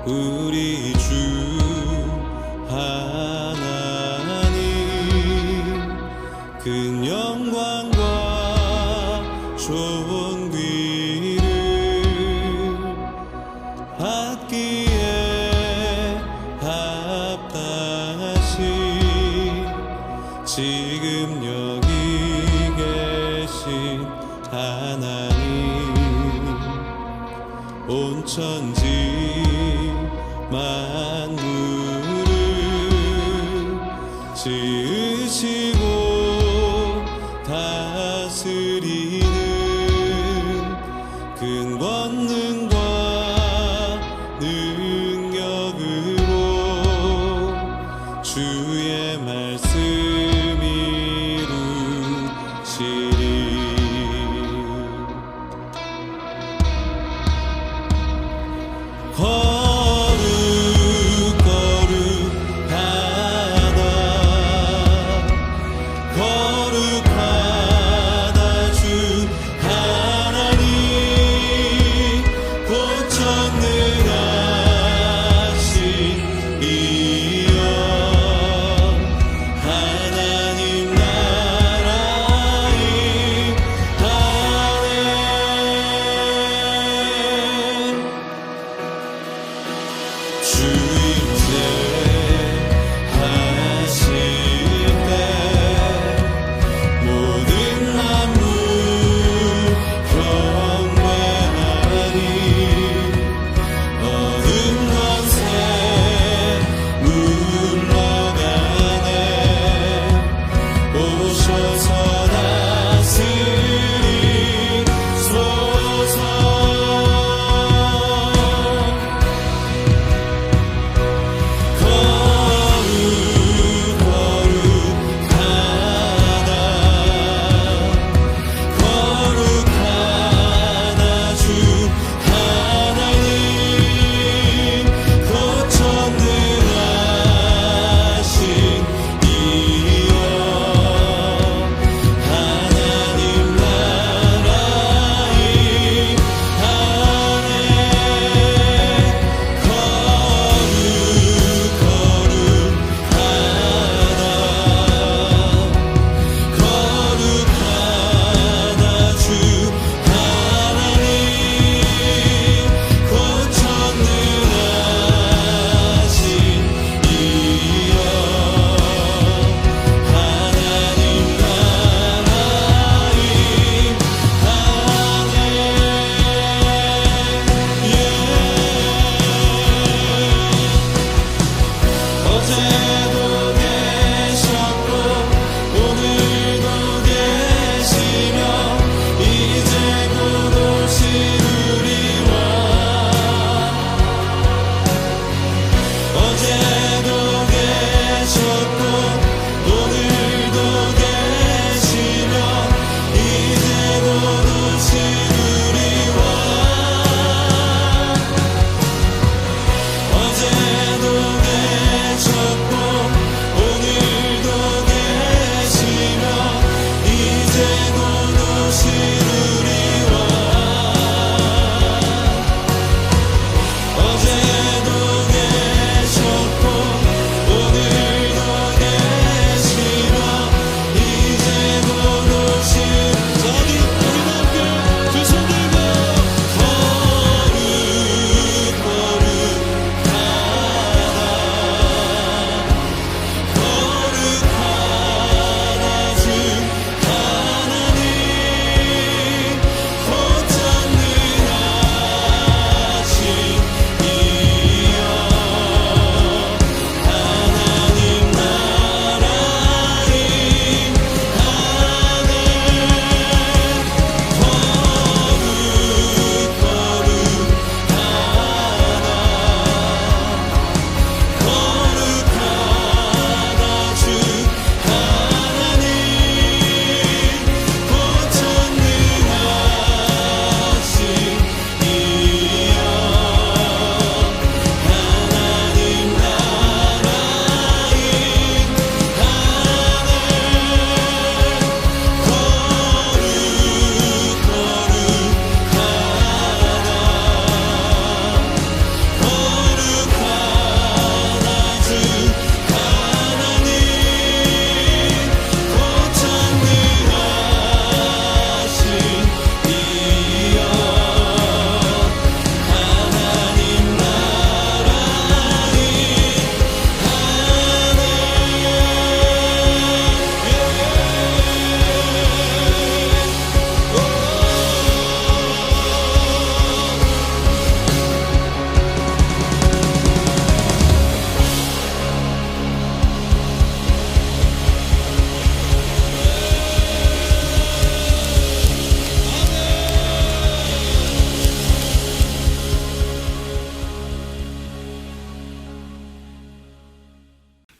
우리 주 하나님 큰 영광과 좋은 귀를 받기에 합당하시 지금 여기 계신 하나님 온 천지 만물을 지으시고 다스리는 큰 권능과 능력으로 주의 말씀 이루시리.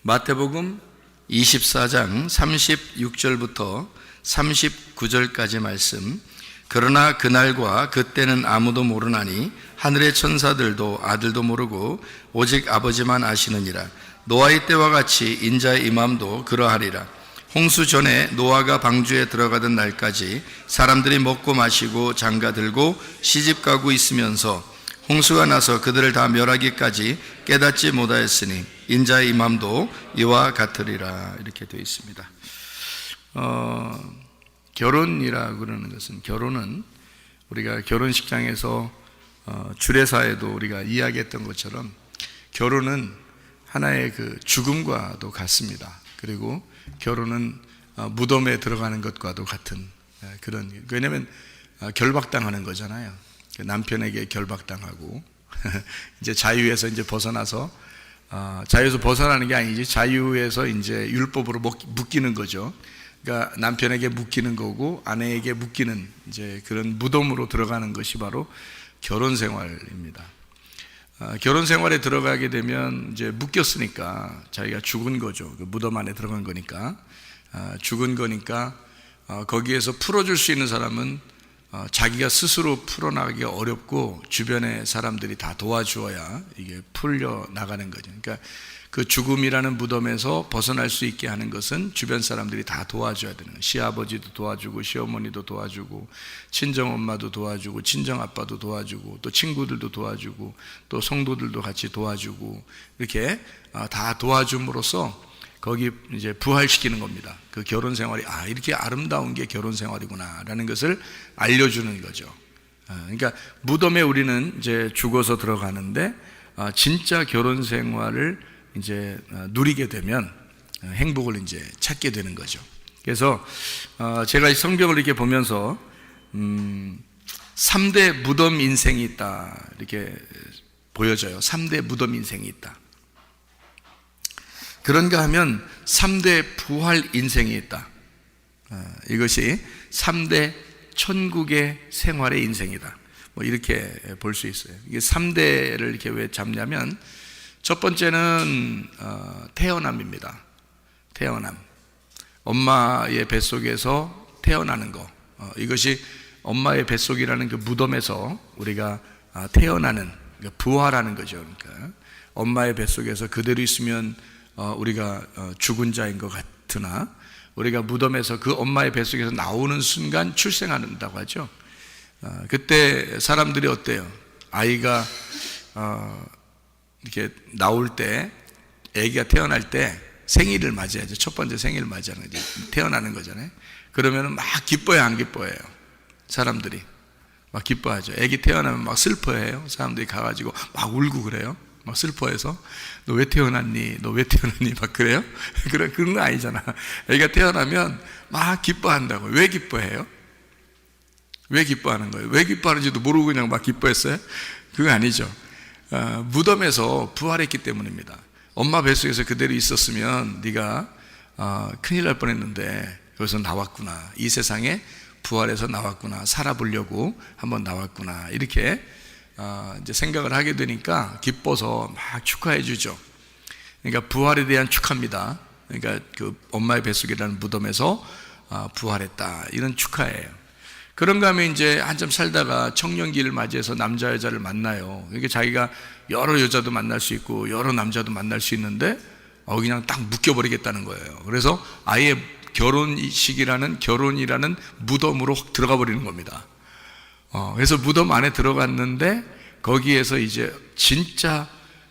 마태복음 24장 36절부터 39절까지 말씀. 그러나 그날과 그때는 아무도 모르나니 하늘의 천사들도 아들도 모르고 오직 아버지만 아시느니라. 노아의 때와 같이 인자의 임함도 그러하리라. 홍수 전에 노아가 방주에 들어가던 날까지 사람들이 먹고 마시고 장가 들고 시집가고 있으면서 홍수가 나서 그들을 다 멸하기까지 깨닫지 못하였으니 인자의 임함도 이와 같으리라. 이렇게 되어 있습니다. 결혼이라고 그러는 것은, 결혼은 우리가 결혼식장에서 주례사에도 우리가 이야기했던 것처럼 결혼은 하나의 그 죽음과도 같습니다. 그리고 결혼은 무덤에 들어가는 것과도 같은 그런, 왜냐하면 결박당하는 거잖아요. 남편에게 결박당하고 이제 자유에서 이제 벗어나서, 자유에서 벗어나는 게 아니지, 자유에서 이제 율법으로 묶이는 거죠. 그러니까 남편에게 묶이는 거고 아내에게 묶이는 이제 그런 무덤으로 들어가는 것이 바로 결혼 생활입니다. 결혼 생활에 들어가게 되면 이제 묶였으니까 자기가 죽은 거죠. 그 무덤 안에 들어간 거니까, 죽은 거니까 거기에서 풀어줄 수 있는 사람은 자기가 스스로 풀어나가기가 어렵고 주변의 사람들이 다 도와주어야 이게 풀려 나가는 거죠. 그러니까 그 죽음이라는 무덤에서 벗어날 수 있게 하는 것은 주변 사람들이 다 도와줘야 되는 거예요. 시아버지도 도와주고 시어머니도 도와주고 친정엄마도 도와주고 친정아빠도 도와주고 또 친구들도 도와주고 또 성도들도 같이 도와주고, 이렇게 다 도와줌으로써 거기 이제 부활시키는 겁니다. 그 결혼 생활이 이렇게 아름다운 게 결혼 생활이구나 라는 것을 알려주는 거죠. 그러니까 무덤에 우리는 이제 죽어서 들어가는데 진짜 결혼 생활을 이제 누리게 되면 행복을 이제 찾게 되는 거죠. 그래서 제가 성경을 이렇게 보면서 3대 무덤 인생이 있다 이렇게 보여져요. 3대 무덤 인생이 있다. 그런가 하면 3대 부활 인생이 있다. 이것이 3대 천국의 생활의 인생이다. 뭐 이렇게 볼 수 있어요. 이게 3대를 이렇게 왜 잡냐면, 첫 번째는 태어남입니다. 태어남. 엄마의 뱃속에서 태어나는 거. 이것이 엄마의 뱃속이라는 그 무덤에서 우리가 태어나는, 부활하는 거죠. 그러니까 엄마의 뱃속에서 그대로 있으면 우리가 죽은 자인 것 같으나, 우리가 무덤에서 그 엄마의 뱃속에서 나오는 순간 출생한다고 하죠. 그때 사람들이 어때요? 아이가 이렇게 나올 때, 아기가 태어날 때 생일을 맞이하죠. 첫 번째 생일을 맞이하는 거죠. 태어나는 거잖아요. 그러면 막 기뻐요, 안 기뻐해요? 사람들이 막 기뻐하죠. 아기 태어나면 막 슬퍼해요. 사람들이 가가지고 막 울고 그래요. 막 슬퍼해서 너 왜 태어났니? 너 왜 태어났니? 막 그래요? 그런 거 아니잖아. 아기가 태어나면 막 기뻐한다고. 왜 기뻐해요? 왜 기뻐하는 거예요? 왜 기뻐하는지도 모르고 그냥 막 기뻐했어요? 그거 아니죠. 무덤에서 부활했기 때문입니다. 엄마 뱃속에서 그대로 있었으면 네가 큰일 날 뻔했는데 여기서 나왔구나, 이 세상에 부활해서 나왔구나, 살아보려고 한번 나왔구나, 이렇게 이제 생각을 하게 되니까 기뻐서 막 축하해 주죠. 그러니까 부활에 대한 축하입니다. 그러니까 그 엄마의 뱃속이라는 무덤에서 부활했다, 이런 축하예요. 그런가 하면 이제 한참 살다가 청년기를 맞이해서 남자 여자를 만나요. 이게 자기가 여러 여자도 만날 수 있고 여러 남자도 만날 수 있는데 그냥 딱 묶여버리겠다는 거예요. 그래서 아예 결혼이라는 무덤으로 확 들어가 버리는 겁니다. 그래서 무덤 안에 들어갔는데 거기에서 이제 진짜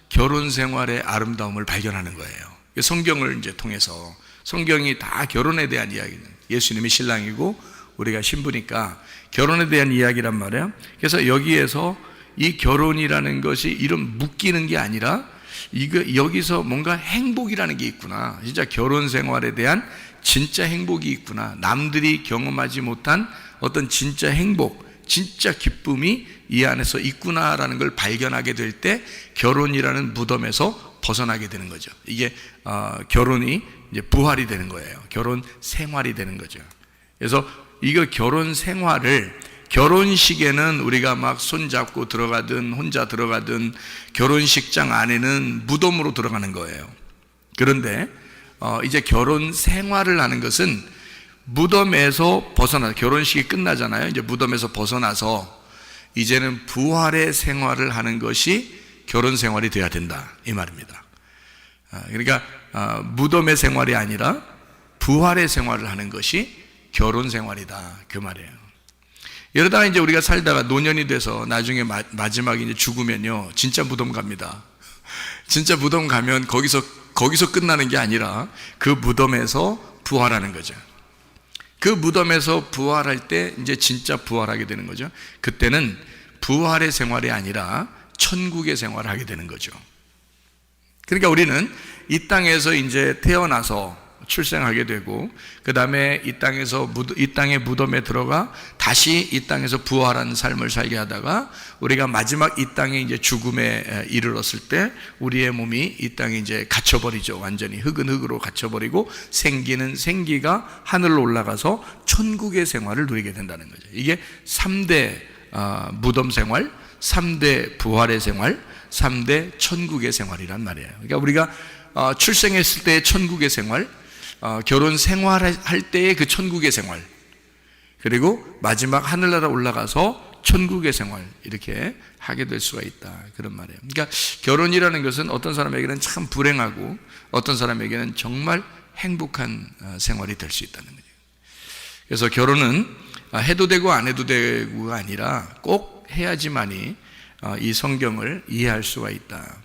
결혼 생활의 아름다움을 발견하는 거예요. 성경을 이제 통해서, 성경이 다 결혼에 대한 이야기는, 예수님이 신랑이고 우리가 신부니까 결혼에 대한 이야기란 말이에요. 그래서 여기에서 이 결혼이라는 것이 이런 묶이는 게 아니라 여기서 뭔가 행복이라는 게 있구나, 진짜 결혼 생활에 대한 진짜 행복이 있구나, 남들이 경험하지 못한 어떤 진짜 행복, 진짜 기쁨이 이 안에서 있구나라는 걸 발견하게 될 때 결혼이라는 무덤에서 벗어나게 되는 거죠. 이게 결혼이 이제 부활이 되는 거예요. 결혼 생활이 되는 거죠. 그래서 이거 결혼 생활을, 결혼식에는 우리가 막 손잡고 들어가든 혼자 들어가든 결혼식장 안에는 무덤으로 들어가는 거예요. 그런데 이제 결혼 생활을 하는 것은 무덤에서 벗어나, 결혼식이 끝나잖아요. 이제 무덤에서 벗어나서 이제는 부활의 생활을 하는 것이 결혼 생활이 돼야 된다, 이 말입니다. 그러니까 무덤의 생활이 아니라 부활의 생활을 하는 것이 결혼 생활이다, 그 말이에요. 이러다가 이제 우리가 살다가 노년이 돼서 나중에 마지막에 이제 죽으면요, 진짜 무덤 갑니다. 진짜 무덤 가면 거기서 끝나는 게 아니라 그 무덤에서 부활하는 거죠. 그 무덤에서 부활할 때 이제 진짜 부활하게 되는 거죠. 그때는 부활의 생활이 아니라 천국의 생활을 하게 되는 거죠. 그러니까 우리는 이 땅에서 이제 태어나서 출생하게 되고, 그 다음에 이 땅의 무덤에 들어가 다시 이 땅에서 부활한 삶을 살게 하다가 우리가 마지막 이 땅에 이제 죽음에 이르렀을 때 우리의 몸이 이 땅에 이제 갇혀버리죠. 완전히 흙은 흙으로 갇혀버리고 생기는 생기가 하늘로 올라가서 천국의 생활을 누리게 된다는 거죠. 이게 3대 무덤 생활, 3대 부활의 생활, 3대 천국의 생활이란 말이에요. 그러니까 우리가 출생했을 때의 천국의 생활, 결혼 생활할 때의 그 천국의 생활, 그리고 마지막 하늘나라 올라가서 천국의 생활, 이렇게 하게 될 수가 있다, 그런 말이에요. 그러니까 결혼이라는 것은 어떤 사람에게는 참 불행하고 어떤 사람에게는 정말 행복한 생활이 될 수 있다는 거죠. 그래서 결혼은 해도 되고 안 해도 되고가 아니라 꼭 해야지만이 이 성경을 이해할 수가 있다.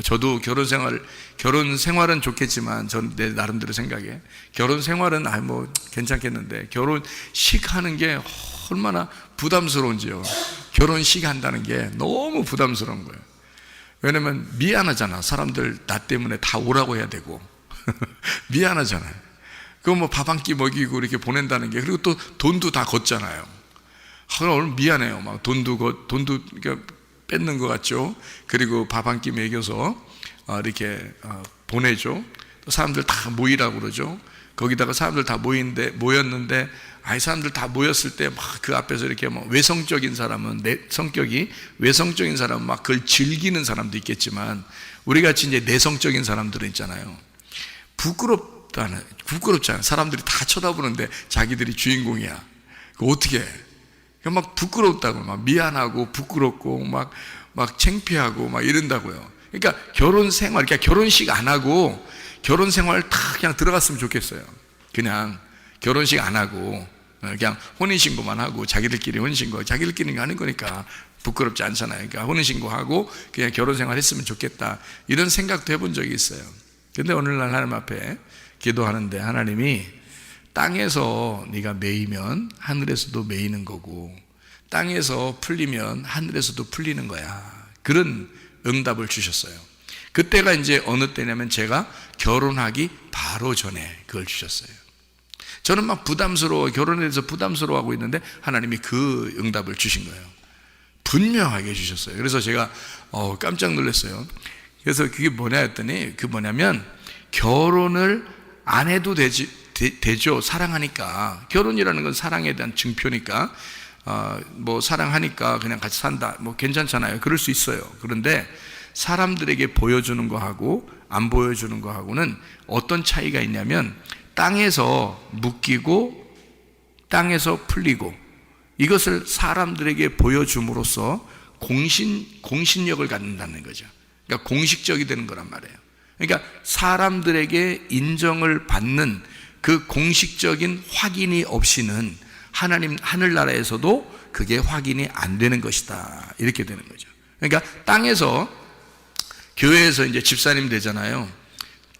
저도 결혼 생활은 좋겠지만, 전 내 나름대로 생각에 결혼 생활은 뭐 괜찮겠는데 결혼식 하는 게 얼마나 부담스러운지요. 결혼식 한다는 게 너무 부담스러운 거예요. 왜냐면 미안하잖아. 사람들 나 때문에 다 오라고 해야 되고 미안하잖아요. 그거 뭐 밥 한 끼 먹이고 이렇게 보낸다는 게, 그리고 또 돈도 다 걷잖아요. 오늘 미안해요. 막 돈도 그러니까 뺏는 것 같죠. 그리고 밥 한 끼 먹여서 이렇게 보내죠. 또 사람들 다 모이라고 그러죠. 거기다가 사람들 다 모였는데, 사람들 다 모였을 때 막 그 앞에서 이렇게 뭐 외성적인 사람은, 성격이 외성적인 사람은 막 그걸 즐기는 사람도 있겠지만, 우리 같이 이제 내성적인 사람들은 있잖아요. 부끄럽지 않아. 사람들이 다 쳐다보는데 자기들이 주인공이야. 그거 어떻게 해? 막 부끄럽다고, 막 미안하고 부끄럽고 막 창피하고 막 이런다고요. 그러니까 결혼 생활, 그러니까 결혼식 안 하고 결혼 생활 다 그냥 들어갔으면 좋겠어요. 그냥 결혼식 안 하고 그냥 혼인신고만 하고, 자기들끼리 자기들끼리 하는 거니까 부끄럽지 않잖아요. 그러니까 혼인신고하고 그냥 결혼 생활 했으면 좋겠다, 이런 생각도 해본 적이 있어요. 근데 오늘날 하나님 앞에 기도하는데 하나님이 땅에서 네가 매이면 하늘에서도 매이는 거고, 땅에서 풀리면 하늘에서도 풀리는 거야, 그런 응답을 주셨어요. 그때가 이제 어느 때냐면 제가 결혼하기 바로 전에 그걸 주셨어요. 저는 막 결혼에 대해서 부담스러워하고 있는데 하나님이 그 응답을 주신 거예요. 분명하게 주셨어요. 그래서 제가 깜짝 놀랐어요. 그래서 그게 뭐냐 했더니, 뭐냐면 결혼을 안 해도 되죠. 사랑하니까. 결혼이라는 건 사랑에 대한 증표니까, 뭐 사랑하니까 그냥 같이 산다, 뭐 괜찮잖아요. 그럴 수 있어요. 그런데 사람들에게 보여주는 거하고 안 보여주는 거하고는 어떤 차이가 있냐면, 땅에서 묶이고 땅에서 풀리고, 이것을 사람들에게 보여줌으로써 공신력을 갖는다는 거죠. 그러니까 공식적이 되는 거란 말이에요. 그러니까 사람들에게 인정을 받는 그 공식적인 확인이 없이는 하늘나라에서도 그게 확인이 안 되는 것이다, 이렇게 되는 거죠. 그러니까 땅에서, 교회에서 이제 집사님 되잖아요.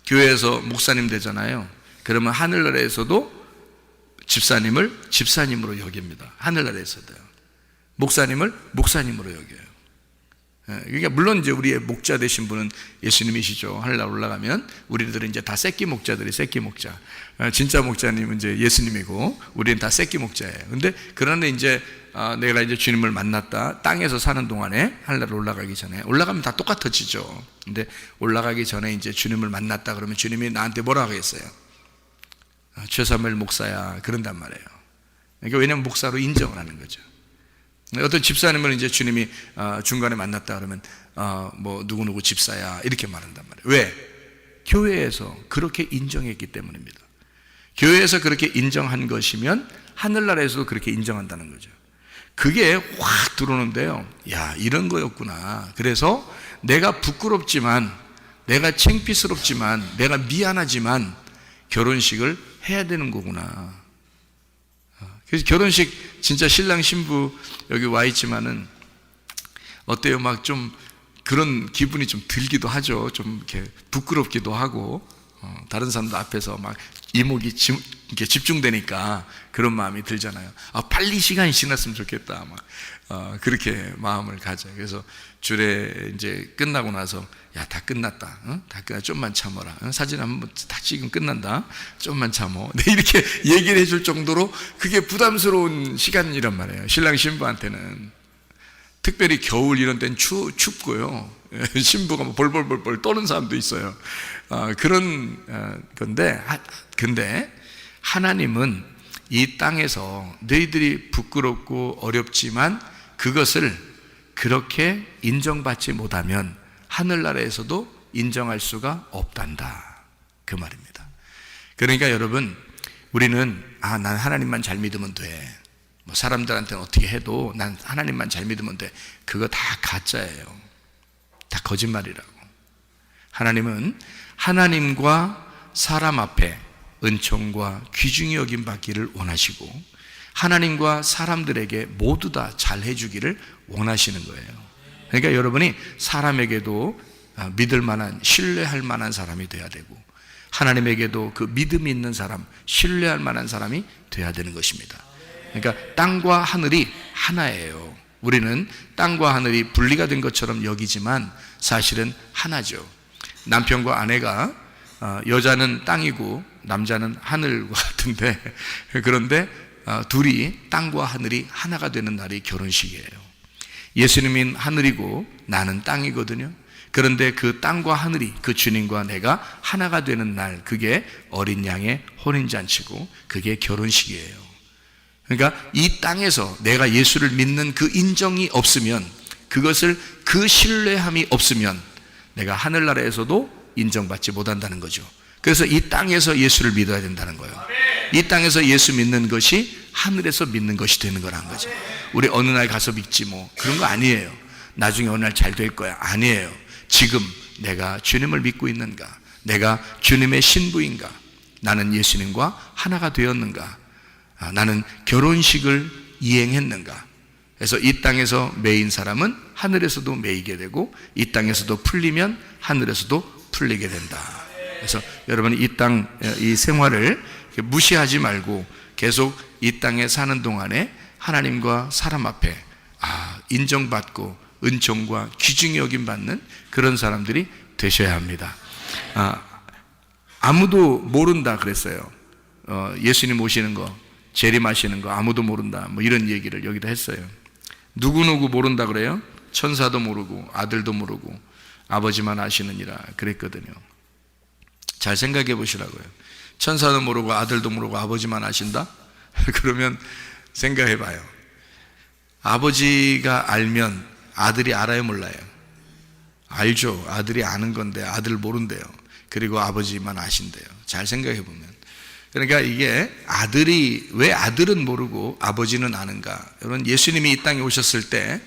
교회에서 목사님 되잖아요. 그러면 하늘나라에서도 집사님을 집사님으로 여깁니다. 하늘나라에서도요. 목사님을 목사님으로 여겨요. 그러니까 물론 이제 우리의 목자 되신 분은 예수님이시죠. 하늘나라 올라가면 우리들은 이제 다 새끼 목자들이 새끼 목자. 진짜 목자님은 이제 예수님이고 우리는 다 새끼 목자예요. 근데 그런데 이제 내가 이제 주님을 만났다. 땅에서 사는 동안에 하늘나라 올라가기 전에, 올라가면 다 똑같아지죠. 근데 올라가기 전에 이제 주님을 만났다 그러면 주님이 나한테 뭐라고 하겠어요? 최사무엘 목사야, 그런단 말이에요. 그러니까 왜냐면 목사로 인정을 하는 거죠. 어떤 집사님은 이제 주님이 중간에 만났다 그러면 뭐 누구누구 집사야, 이렇게 말한단 말이에요. 왜? 교회에서 그렇게 인정했기 때문입니다. 교회에서 그렇게 인정한 것이면 하늘나라에서도 그렇게 인정한다는 거죠. 그게 확 들어오는데요. 야, 이런 거였구나. 그래서 내가 부끄럽지만, 내가 창피스럽지만, 내가 미안하지만 결혼식을 해야 되는 거구나. 그래서 결혼식 진짜 신랑 신부 여기 와 있지만은 어때요? 막 좀 그런 기분이 좀 들기도 하죠. 좀 이렇게 부끄럽기도 하고, 다른 사람들 앞에서 막 이목이 이렇게 집중되니까 그런 마음이 들잖아요. 아, 빨리 시간이 지났으면 좋겠다. 막 그렇게 마음을 가져요. 그래서 주례 이제 끝나고 나서 야, 다 끝났다. 다 끝나. 좀만 참아라. 사진 한번 다 찍으면 끝난다. 좀만 참어. 네, 이렇게 얘기를 해줄 정도로 그게 부담스러운 시간이란 말이에요. 신랑 신부한테는. 특별히 겨울 이런 때는 춥고요. 신부가 뭐 벌벌벌벌 떠는 사람도 있어요. 그런 건데, 근데 하나님은 이 땅에서 너희들이 부끄럽고 어렵지만 그것을 그렇게 인정받지 못하면 하늘나라에서도 인정할 수가 없단다. 그 말입니다. 그러니까 여러분, 우리는 난 하나님만 잘 믿으면 돼. 뭐 사람들한테는 어떻게 해도 난 하나님만 잘 믿으면 돼. 그거 다 가짜예요. 다 거짓말이라고. 하나님은 하나님과 사람 앞에 은총과 귀중히 여김 받기를 원하시고 하나님과 사람들에게 모두 다 잘해주기를 원하시는 거예요. 그러니까 여러분이 사람에게도 믿을 만한, 신뢰할 만한 사람이 돼야 되고 하나님에게도 그 믿음이 있는 사람, 신뢰할 만한 사람이 돼야 되는 것입니다. 그러니까 땅과 하늘이 하나예요. 우리는 땅과 하늘이 분리가 된 것처럼 여기지만 사실은 하나죠. 남편과 아내가 여자는 땅이고 남자는 하늘과 같은데, 그런데 둘이 땅과 하늘이 하나가 되는 날이 결혼식이에요. 예수님은 하늘이고 나는 땅이거든요. 그런데 그 땅과 하늘이, 그 주님과 내가 하나가 되는 날, 그게 어린 양의 혼인잔치고 그게 결혼식이에요. 그러니까 이 땅에서 내가 예수를 믿는 그 인정이 없으면, 그것을 그 신뢰함이 없으면 내가 하늘나라에서도 인정받지 못한다는 거죠. 그래서 이 땅에서 예수를 믿어야 된다는 거예요. 이 땅에서 예수 믿는 것이 하늘에서 믿는 것이 되는 거라는 거죠. 우리 어느 날 가서 믿지 뭐 그런 거 아니에요. 나중에 어느 날 잘 될 거야. 아니에요. 지금 내가 주님을 믿고 있는가? 내가 주님의 신부인가? 나는 예수님과 하나가 되었는가? 나는 결혼식을 이행했는가? 그래서 이 땅에서 매인 사람은 하늘에서도 매이게 되고 이 땅에서도 풀리면 하늘에서도 풀리게 된다. 그래서 여러분이 이 생활을 무시하지 말고 계속 이 땅에 사는 동안에 하나님과 사람 앞에 인정받고 은총과 귀중히 여김 받는 그런 사람들이 되셔야 합니다. 아무도 모른다 그랬어요. 예수님 오시는 거, 재림하시는 거 아무도 모른다, 뭐 이런 얘기를 여기다 했어요. 누구누구 모른다 그래요? 천사도 모르고 아들도 모르고 아버지만 아시느니라 그랬거든요. 잘 생각해 보시라고요. 천사도 모르고 아들도 모르고 아버지만 아신다? 그러면 생각해 봐요. 아버지가 알면 아들이 알아요, 몰라요? 알죠. 아들이 아는 건데 아들 모른대요. 그리고 아버지만 아신대요. 잘 생각해 보면. 그러니까 이게 왜 아들은 모르고 아버지는 아는가? 여러분, 예수님이 이 땅에 오셨을 때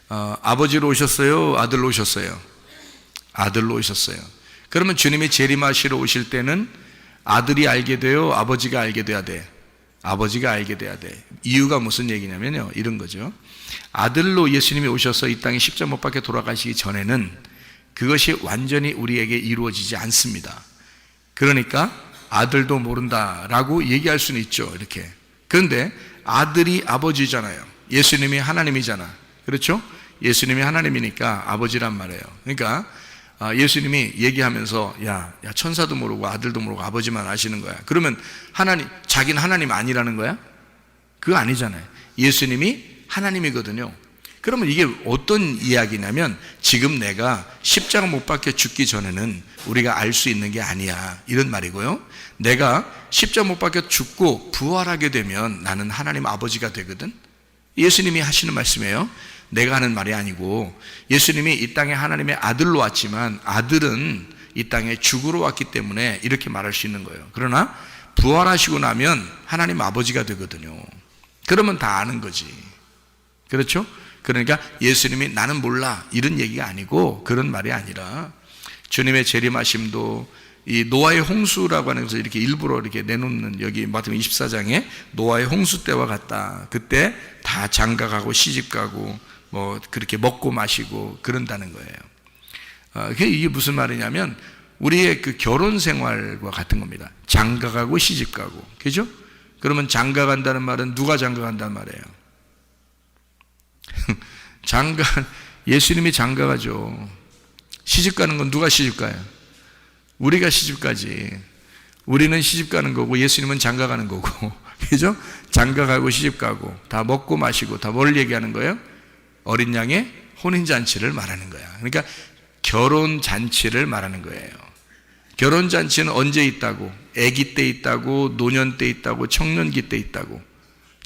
아버지로 오셨어요? 아들로 오셨어요? 아들로 오셨어요. 그러면 주님이 재림하시러 오실 때는 아들이 알게 돼요? 아버지가 알게 돼야 돼? 아버지가 알게 돼야 돼. 이유가 무슨 얘기냐면요, 이런 거죠. 아들로 예수님이 오셔서 이 땅에 십자가 못 박혀 돌아가시기 전에는 그것이 완전히 우리에게 이루어지지 않습니다. 그러니까 아들도 모른다라고 얘기할 수는 있죠, 이렇게. 그런데 아들이 아버지잖아요. 예수님이 하나님이잖아. 그렇죠? 예수님이 하나님이니까 아버지란 말이에요. 그러니까 예수님이 얘기하면서 야 천사도 모르고 아들도 모르고 아버지만 아시는 거야. 그러면 자기는 하나님 아니라는 거야? 그거 아니잖아요. 예수님이 하나님이거든요. 그러면 이게 어떤 이야기냐면, 지금 내가 십자가 못 박혀 죽기 전에는 우리가 알 수 있는 게 아니야, 이런 말이고요. 내가 십자가 못 박혀 죽고 부활하게 되면 나는 하나님 아버지가 되거든. 예수님이 하시는 말씀이에요. 내가 하는 말이 아니고, 예수님이 이 땅에 하나님의 아들로 왔지만 아들은 이 땅에 죽으러 왔기 때문에 이렇게 말할 수 있는 거예요. 그러나 부활하시고 나면 하나님 아버지가 되거든요. 그러면 다 아는 거지. 그렇죠? 그러니까 예수님이 나는 몰라 이런 얘기가 아니고, 그런 말이 아니라 주님의 재림하심도 이 노아의 홍수라고 하는 것을 이렇게 일부러 이렇게 내놓는, 여기 마태복음 24장에 노아의 홍수 때와 같다. 그때 다 장가가고 시집가고 뭐 그렇게 먹고 마시고 그런다는 거예요. 이게 무슨 말이냐면 우리의 그 결혼 생활과 같은 겁니다. 장가가고 시집가고, 그죠? 그러면 장가간다는 말은 누가 장가간다는 말이에요? 예수님이 장가가죠. 시집가는 건 누가 시집가요? 우리가 시집가지. 우리는 시집가는 거고 예수님은 장가가는 거고, 그죠? 장가가고 시집가고 다 먹고 마시고 다 뭘 얘기하는 거예요? 어린 양의 혼인잔치를 말하는 거야. 그러니까 결혼잔치를 말하는 거예요. 결혼잔치는 언제 있다고? 아기 때 있다고, 노년 때 있다고, 청년기 때 있다고,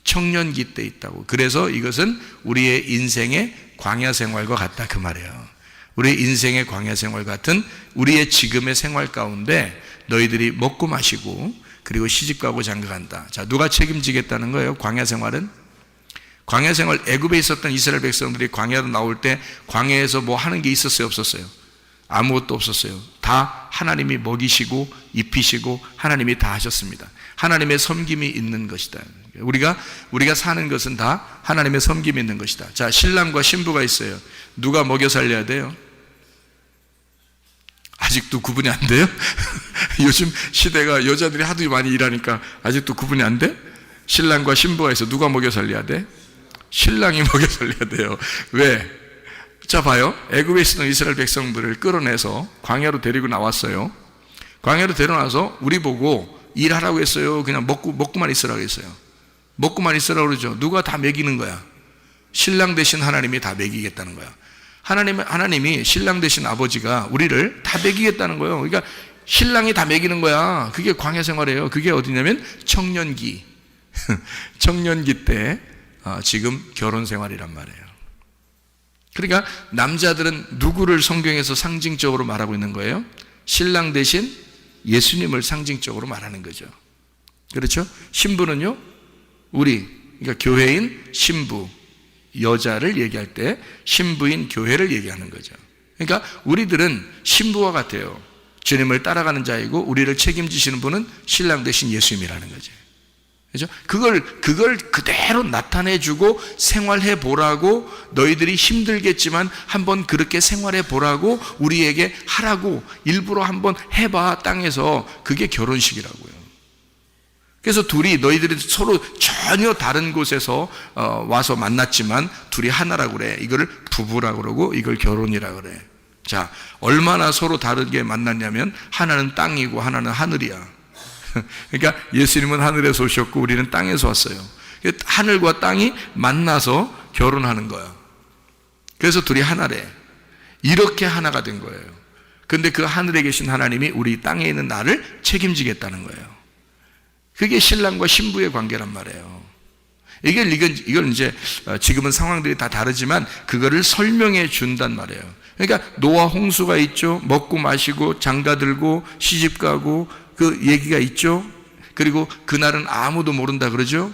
청년기 때 있다고. 그래서 이것은 우리의 인생의 광야 생활과 같다, 그 말이에요. 우리의 인생의 광야 생활 같은 우리의 지금의 생활 가운데 너희들이 먹고 마시고 그리고 시집가고 장가간다. 자, 누가 책임지겠다는 거예요? 광야 생활은? 광야 생활, 애굽에 있었던 이스라엘 백성들이 광야로 나올 때 광야에서 뭐 하는 게 있었어요, 없었어요? 아무것도 없었어요. 다 하나님이 먹이시고 입히시고 하나님이 다 하셨습니다. 하나님의 섬김이 있는 것이다. 우리가 사는 것은 다 하나님의 섬김이 있는 것이다. 자, 신랑과 신부가 있어요. 누가 먹여 살려야 돼요? 아직도 구분이 안 돼요? 요즘 시대가 여자들이 하도 많이 일하니까 아직도 구분이 안 돼? 신랑과 신부가 있어. 누가 먹여 살려야 돼? 신랑이 먹여 살려야 돼요. 왜? 자, 봐요. 애굽에 있었던 이스라엘 백성들을 끌어내서 광야로 데리고 나왔어요. 광야로 데려나서 우리 보고 일하라고 했어요? 그냥 먹고만 있으라고 했어요? 먹고만 있으라고 그러죠. 누가 다 먹이는 거야? 신랑 대신 하나님이 다 먹이겠다는 거야. 하나님이 신랑 대신 아버지가 우리를 다 먹이겠다는 거예요. 그러니까 신랑이 다 먹이는 거야. 그게 광야 생활이에요. 그게 어디냐면 청년기. 청년기 때 지금 결혼 생활이란 말이에요. 그러니까 남자들은 누구를 성경에서 상징적으로 말하고 있는 거예요? 신랑 대신 예수님을 상징적으로 말하는 거죠. 그렇죠? 신부는요, 그러니까 교회인 신부, 여자를 얘기할 때 신부인 교회를 얘기하는 거죠. 그러니까 우리들은 신부와 같아요. 주님을 따라가는 자이고 우리를 책임지시는 분은 신랑 대신 예수님이라는 거죠. 그죠? 그걸 그대로 나타내주고 생활해 보라고, 너희들이 힘들겠지만 한번 그렇게 생활해 보라고 우리에게 하라고, 일부러 한번 해봐 땅에서. 그게 결혼식이라고요. 그래서 너희들이 서로 전혀 다른 곳에서 와서 만났지만 둘이 하나라고 그래. 이거를 부부라고 그러고 이걸 결혼이라고 그래. 자, 얼마나 서로 다르게 만났냐면 하나는 땅이고 하나는 하늘이야. 그러니까 예수님은 하늘에서 오셨고 우리는 땅에서 왔어요. 하늘과 땅이 만나서 결혼하는 거야. 그래서 둘이 하나래. 이렇게 하나가 된 거예요. 근데 그 하늘에 계신 하나님이 우리 땅에 있는 나를 책임지겠다는 거예요. 그게 신랑과 신부의 관계란 말이에요. 이걸 이제 지금은 상황들이 다 다르지만 그거를 설명해 준단 말이에요. 그러니까 노아 홍수가 있죠. 먹고 마시고 장가들고 시집가고 그 얘기가 있죠. 그리고 그날은 아무도 모른다 그러죠.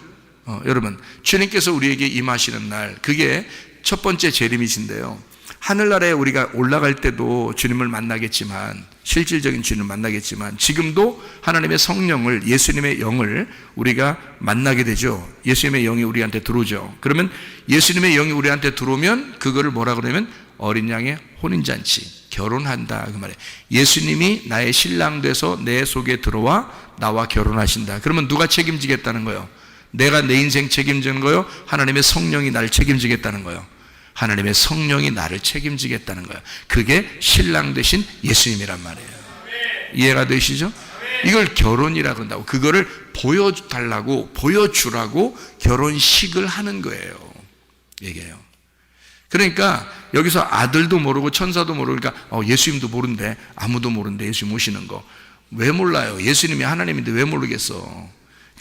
여러분, 주님께서 우리에게 임하시는 날, 그게 첫 번째 재림이신데요. 하늘나라에 우리가 올라갈 때도 주님을 만나겠지만, 실질적인 주님을 만나겠지만, 지금도 하나님의 성령을, 예수님의 영을 우리가 만나게 되죠. 예수님의 영이 우리한테 들어오죠. 그러면 예수님의 영이 우리한테 들어오면 그거를 뭐라 그러면 어린 양의 혼인잔치, 결혼한다 그 말이에요. 예수님이 나의 신랑 돼서 내 속에 들어와 나와 결혼하신다. 그러면 누가 책임지겠다는 거예요? 내가 내 인생 책임지는 거예요? 하나님의 성령이 나를 책임지겠다는 거예요? 하나님의 성령이 나를 책임지겠다는 거예요. 그게 신랑 되신 예수님이란 말이에요. 이해가 되시죠? 이걸 결혼이라고 한다고. 그거를 보여달라고, 보여주라고 결혼식을 하는 거예요. 얘기해요. 그러니까 여기서 아들도 모르고 천사도 모르고, 그러니까 예수님도 모른대. 아무도 모른대. 예수님 오시는 거. 왜 몰라요? 예수님이 하나님인데 왜 모르겠어?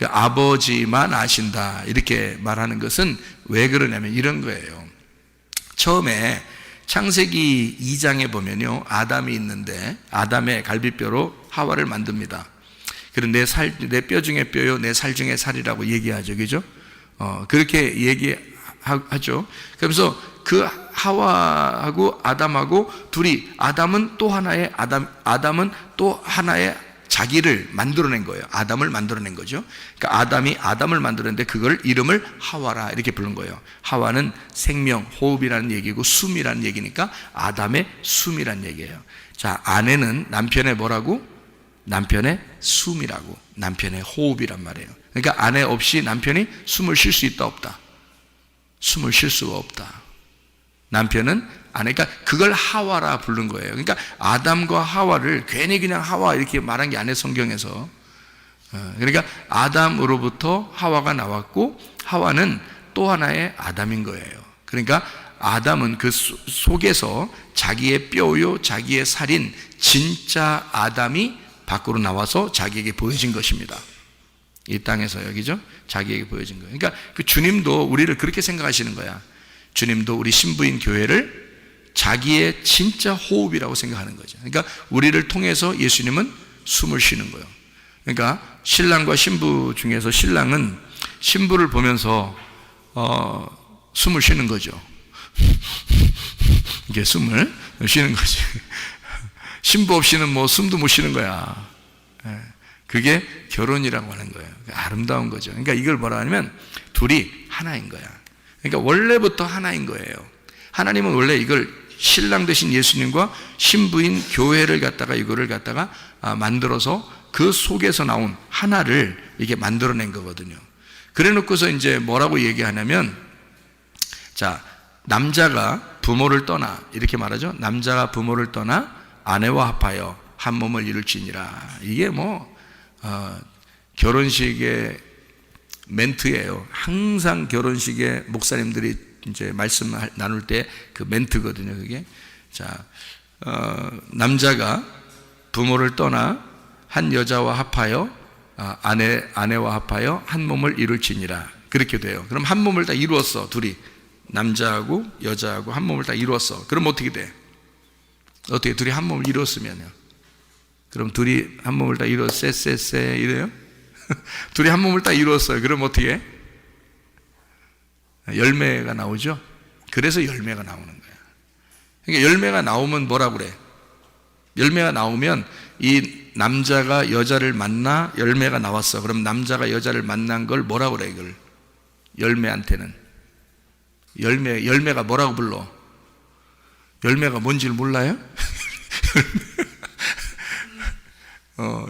아버지만 아신다 이렇게 말하는 것은 왜 그러냐면 이런 거예요. 처음에 창세기 2장에 보면요, 아담이 있는데 아담의 갈비뼈로 하와를 만듭니다. 그리고 내 뼈 중에 뼈요, 내 살 중에 살이라고 얘기하죠, 그죠? 그렇게 얘기하죠. 그러면서 그 하와하고 아담하고 둘이, 아담은 또 하나의 자기를 만들어낸 거예요. 아담을 만들어낸 거죠. 그러니까 아담이 아담을 만들었는데 그걸 이름을 하와라 이렇게 부른 거예요. 하와는 생명, 호흡이라는 얘기고 숨이라는 얘기니까 아담의 숨이라는 얘기예요. 자, 아내는 남편의 뭐라고? 남편의 숨이라고, 남편의 호흡이란 말이에요. 그러니까 아내 없이 남편이 숨을 쉴 수 있다 없다? 숨을 쉴 수가 없다. 남편은 아내, 그러니까 그걸 하와라 부른 거예요. 그러니까 아담과 하와를 괜히 그냥 하와 이렇게 말한 게 아니에요, 성경에서. 그러니까 아담으로부터 하와가 나왔고 하와는 또 하나의 아담인 거예요. 그러니까 아담은 그 속에서 자기의 뼈요 자기의 살인 진짜 아담이 밖으로 나와서 자기에게 보여진 것입니다. 이 땅에서 여기죠? 자기에게 보여진 거예요. 그러니까 그 주님도 우리를 그렇게 생각하시는 거야. 주님도 우리 신부인 교회를 자기의 진짜 호흡이라고 생각하는 거죠. 그러니까 우리를 통해서 예수님은 숨을 쉬는 거예요. 그러니까 신랑과 신부 중에서 신랑은 신부를 보면서 숨을 쉬는 거죠. 이게 숨을 쉬는 거지. 신부 없이는 뭐 숨도 못 쉬는 거야. 그게 결혼이라고 하는 거예요. 아름다운 거죠. 그러니까 이걸 뭐라 하냐면 둘이 하나인 거야. 그러니까 원래부터 하나인 거예요. 하나님은 원래 이걸 신랑 되신 예수님과 신부인 교회를 갖다가 이거를 갖다가 만들어서 그 속에서 나온 하나를 이게 만들어낸 거거든요. 그래 놓고서 이제 뭐라고 얘기하냐면, 자, 남자가 부모를 떠나 이렇게 말하죠. 남자가 부모를 떠나 아내와 합하여 한 몸을 이룰지니라. 이게 결혼식의 멘트예요. 항상 결혼식에 목사님들이 이제 말씀 나눌 때 그 멘트거든요, 그게. 자, 남자가 부모를 떠나 한 여자와 합하여 아내와 합하여 한 몸을 이룰지니라. 그렇게 돼요. 그럼 한 몸을 다 이루었어, 둘이. 남자하고 여자하고 한 몸을 다 이루었어. 그럼 어떻게 돼? 어떻게 둘이 한 몸을 이루었으면요? 그럼 둘이 한 몸을 다 쎄 이래요? 둘이 한 몸을 다 이루었어요. 그럼 어떻게 해? 열매가 나오죠? 그래서 열매가 나오는 거야. 그러니까 열매가 나오면 뭐라 그래? 열매가 나오면 이 남자가 여자를 만나 열매가 나왔어. 그럼 남자가 여자를 만난 걸 뭐라 그래, 이걸? 열매한테는. 열매가 뭐라고 불러? 열매가 뭔지를 몰라요?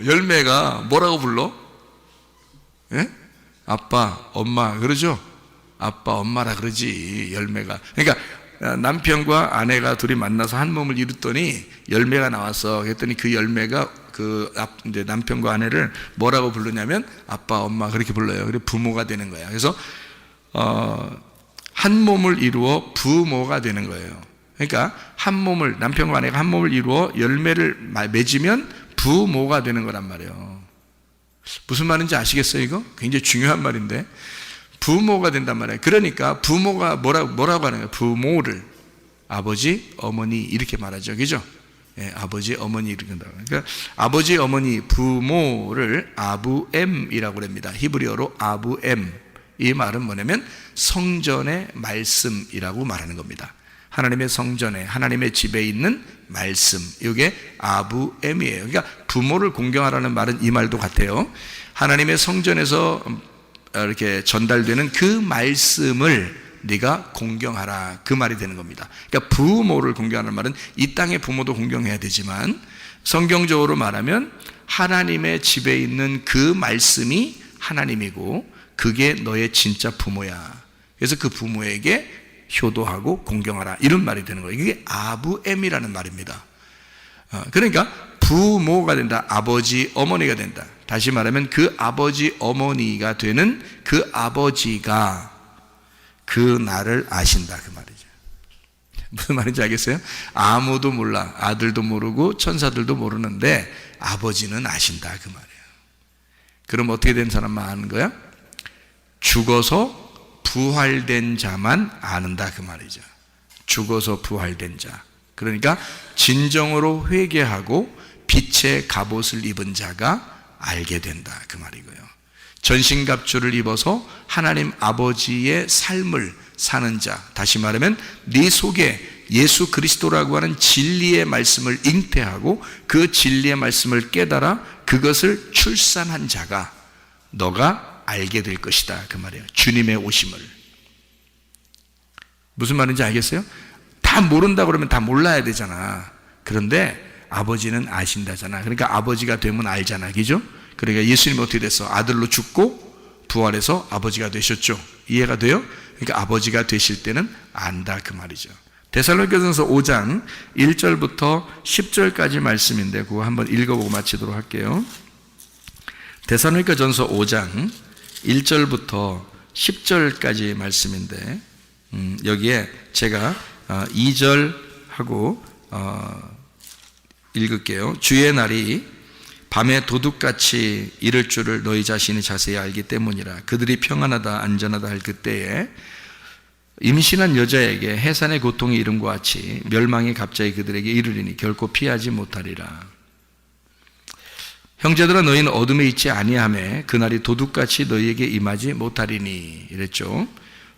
열매가 뭐라고 불러? 예? 아빠, 엄마, 그러죠? 아빠, 엄마라 그러지, 열매가. 그러니까 남편과 아내가 둘이 만나서 한 몸을 이뤘더니 열매가 나왔어. 그랬더니 그 열매가 이제 남편과 아내를 뭐라고 부르냐면 아빠, 엄마 그렇게 불러요. 그래서 부모가 되는 거야. 그래서 한 몸을 이루어 부모가 되는 거예요. 그러니까 한 몸을, 남편과 아내가 한 몸을 이루어 열매를 맺으면 부모가 되는 거란 말이에요. 무슨 말인지 아시겠어요, 이거? 굉장히 중요한 말인데. 부모가 된단 말이에요. 그러니까 부모가 뭐라고 하는 거예요? 부모를 아버지, 어머니 이렇게 말하죠, 그죠? 예, 아버지, 어머니 이렇게 한다고. 그러니까 아버지, 어머니, 부모를 아부엠이라고 합니다. 히브리어로 아부엠. 이 말은 뭐냐면 성전의 말씀이라고 말하는 겁니다. 하나님의 성전에, 하나님의 집에 있는 말씀, 이게 아부엠이에요. 그러니까 부모를 공경하라는 말은 이 말도 같아요. 하나님의 성전에서 이렇게 전달되는 그 말씀을 네가 공경하라, 그 말이 되는 겁니다. 그러니까 부모를 공경하는 말은 이 땅의 부모도 공경해야 되지만 성경적으로 말하면 하나님의 집에 있는 그 말씀이 하나님이고 그게 너의 진짜 부모야. 그래서 그 부모에게 효도하고 공경하라, 이런 말이 되는 거예요. 이게 아부엠이라는 말입니다. 그러니까 부모가 된다, 아버지, 어머니가 된다. 다시 말하면 그 아버지, 어머니가 되는 그 아버지가 그 나를 아신다, 그 말이죠. 무슨 말인지 알겠어요? 아무도 몰라, 아들도 모르고 천사들도 모르는데 아버지는 아신다, 그 말이에요. 그럼 어떻게 된 사람만 아는 거야? 죽어서 부활된 자만 아는다, 그 말이죠. 죽어서 부활된 자. 그러니까 진정으로 회개하고 빛의 갑옷을 입은 자가 알게 된다, 그 말이고요. 전신갑주를 입어서 하나님 아버지의 삶을 사는 자, 다시 말하면 네 속에 예수 그리스도라고 하는 진리의 말씀을 잉태하고 그 진리의 말씀을 깨달아 그것을 출산한 자가 너가 알게 될 것이다, 그 말이에요. 주님의 오심을. 무슨 말인지 알겠어요? 다 모른다 그러면 다 몰라야 되잖아. 그런데 아버지는 아신다잖아. 그러니까 아버지가 되면 알잖아, 그죠? 그러니까 예수님이 어떻게 됐어? 아들로 죽고 부활해서 아버지가 되셨죠. 이해가 돼요? 그러니까 아버지가 되실 때는 안다, 그 말이죠. 데살로니가전서 5장 1절부터 10절까지 말씀인데 그거 한번 읽어보고 마치도록 할게요. 데살로니가전서 5장 1절부터 10절까지 말씀인데 여기에 제가 2절하고 읽을게요. 주의 날이 밤에 도둑같이 이를 줄을 너희 자신이 자세히 알기 때문이라. 그들이 평안하다 안전하다 할 그때에 임신한 여자에게 해산의 고통이 이름과 같이 멸망이 갑자기 그들에게 이르리니 결코 피하지 못하리라. 형제들아 너희는 어둠에 있지 아니하매 그날이 도둑같이 너희에게 임하지 못하리니 이랬죠.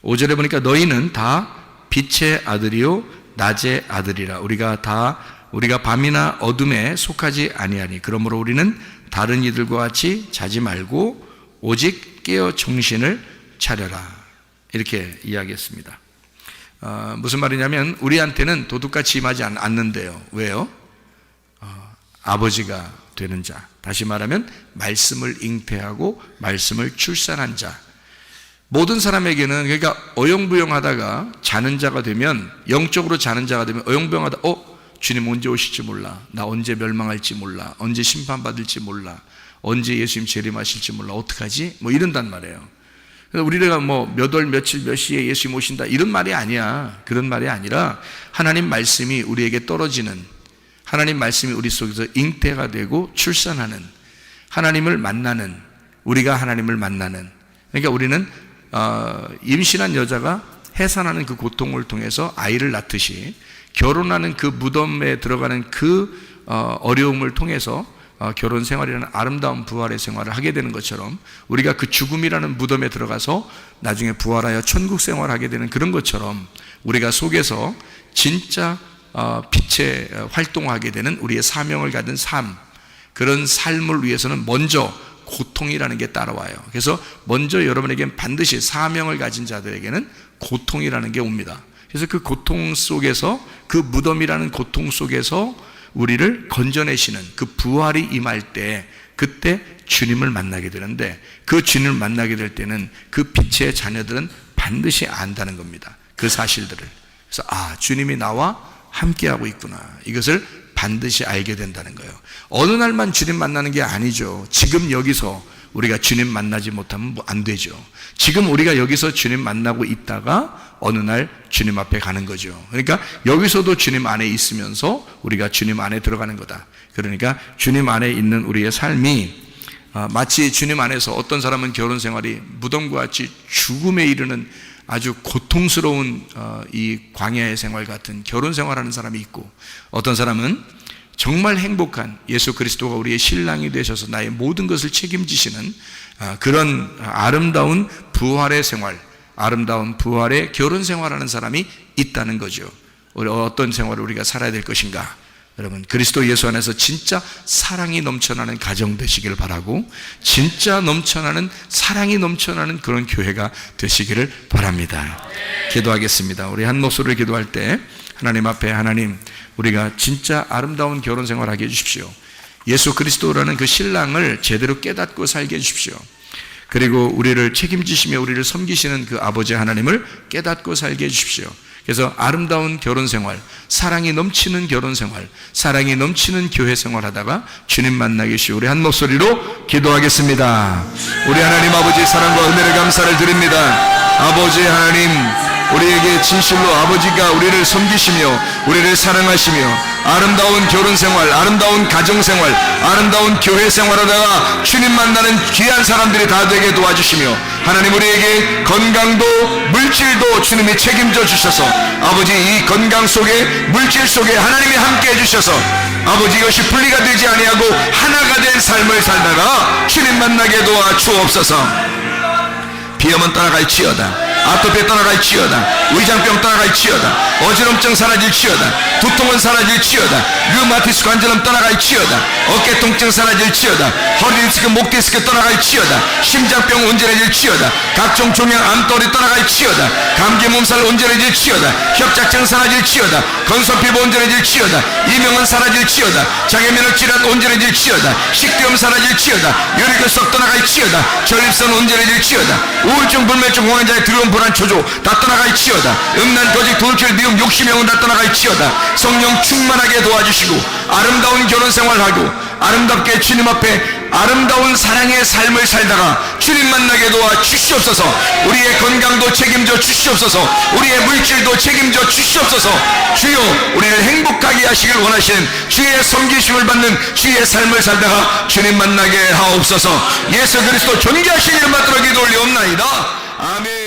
5절에 보니까 너희는 다 빛의 아들이요 낮의 아들이라. 우리가 밤이나 어둠에 속하지 아니하니 그러므로 우리는 다른 이들과 같이 자지 말고 오직 깨어 정신을 차려라. 이렇게 이야기했습니다. 무슨 말이냐면 우리한테는 도둑같이 임하지 않는데요. 왜요? 아버지가 되는 자, 다시 말하면 말씀을 잉태하고 말씀을 출산한 자. 모든 사람에게는, 그러니까 어영부영하다가 자는 자가 되면, 영적으로 자는 자가 되면 어영부영하다 주님 언제 오실지 몰라, 나 언제 멸망할지 몰라, 언제 심판받을지 몰라, 언제 예수님 재림하실지 몰라, 어떡하지? 뭐 이런단 말이에요. 그래서 우리가 뭐 몇 월 며칠 몇 시에 예수님 오신다 이런 말이 아니야. 그런 말이 아니라 하나님 말씀이 우리에게 떨어지는, 하나님 말씀이 우리 속에서 잉태가 되고 출산하는, 하나님을 만나는, 우리가 하나님을 만나는. 그러니까 우리는 임신한 여자가 해산하는 그 고통을 통해서 아이를 낳듯이 결혼하는 그 무덤에 들어가는 그 어려움을 통해서 결혼 생활이라는 아름다운 부활의 생활을 하게 되는 것처럼 우리가 그 죽음이라는 무덤에 들어가서 나중에 부활하여 천국 생활을 하게 되는 그런 것처럼 우리가 속에서 진짜 빛의 활동하게 되는 우리의 사명을 가진 삶, 그런 삶을 위해서는 먼저 고통이라는 게 따라와요. 그래서 먼저 여러분에게는 반드시 사명을 가진 자들에게는 고통이라는 게 옵니다. 그래서 그 고통 속에서, 그 무덤이라는 고통 속에서 우리를 건져내시는 그 부활이 임할 때, 그때 주님을 만나게 되는데, 그 주님을 만나게 될 때는 그 빛의 자녀들은 반드시 안다는 겁니다. 그 사실들을. 그래서 주님이 나와 함께하고 있구나, 이것을 반드시 알게 된다는 거예요. 어느 날만 주님 만나는 게 아니죠. 지금 여기서 우리가 주님 만나지 못하면 안 되죠. 지금 우리가 여기서 주님 만나고 있다가 어느 날 주님 앞에 가는 거죠. 그러니까 여기서도 주님 안에 있으면서 우리가 주님 안에 들어가는 거다. 그러니까 주님 안에 있는 우리의 삶이 마치 주님 안에서 어떤 사람은 결혼 생활이 무덤과 같이 죽음에 이르는 아주 고통스러운 이 광야의 생활 같은 결혼 생활하는 사람이 있고, 어떤 사람은 정말 행복한 예수 그리스도가 우리의 신랑이 되셔서 나의 모든 것을 책임지시는 그런 아름다운 부활의 생활, 아름다운 부활의 결혼 생활하는 사람이 있다는 거죠. 어떤 생활을 우리가 살아야 될 것인가? 여러분, 그리스도 예수 안에서 진짜 사랑이 넘쳐나는 가정 되시기를 바라고, 진짜 넘쳐나는 사랑이 넘쳐나는 그런 교회가 되시기를 바랍니다. 기도하겠습니다. 우리 한 목소리를 기도할 때 하나님 앞에, 하나님, 우리가 진짜 아름다운 결혼 생활하게 해주십시오. 예수 그리스도라는 그 신랑을 제대로 깨닫고 살게 해주십시오. 그리고 우리를 책임지시며 우리를 섬기시는 그 아버지 하나님을 깨닫고 살게 해주십시오. 그래서 아름다운 결혼 생활, 사랑이 넘치는 결혼 생활, 사랑이 넘치는 교회 생활 하다가 주님 만나게 하시오. 우리 한 목소리로 기도하겠습니다. 우리 하나님 아버지 사랑과 은혜를 감사를 드립니다. 아버지 하나님, 우리에게 진실로 아버지가 우리를 섬기시며 우리를 사랑하시며 아름다운 결혼생활, 아름다운 가정생활, 아름다운 교회생활하다가 주님 만나는 귀한 사람들이 다 되게 도와주시며 하나님 우리에게 건강도 물질도 주님이 책임져 주셔서 아버지 이 건강 속에 물질 속에 하나님이 함께 해주셔서 아버지 이것이 분리가 되지 아니하고 하나가 된 삶을 살다가 주님 만나게 도와 주옵소서. 비염은 떠나갈지어다, 아토피 떠나갈지어다, 위장병 떠나갈지어다, 어지럼증 사라질지어다, 두통은 사라질지어다, 류마티스 관절염 떠나갈지어다, 어깨 통증 사라질지어다, 허리 디스크, 목 디스크 떠나갈지어다, 심장병 온전해질지어다, 각종 종양 암돌이 떠나갈지어다, 감기 몸살 온전해질지어다, 협착증 사라질지어다, 건선 피부 온전해질지어다, 이명은 사라질지어다, 장애면역 질환 온전해질지어다, 식도염 사라질지어다, 뇌혈관 떠나갈지어다, 전립선 온전해질지어다, 우울증, 불면증, 공황장애, 두려움, 불안, 초조 다 떠나갈지어다, 음란, 거짓, 돌출, 미움, 욕심형은 다 떠나갈지어다. 성령 충만하게 도와주시고 아름다운 결혼생활하고 아름답게 주님 앞에 아름다운 사랑의 삶을 살다가 주님 만나게 도와 주시옵소서. 우리의 건강도 책임져 주시옵소서. 우리의 물질도 책임져 주시옵소서. 주여 우리를 행복하게 하시길 원하시는 주의 섬기심을 받는 주의 삶을 살다가 주님 만나게 하옵소서. 예수 그리스도 존귀하신 이름 받들어 기도 올리옵나이다. 아멘.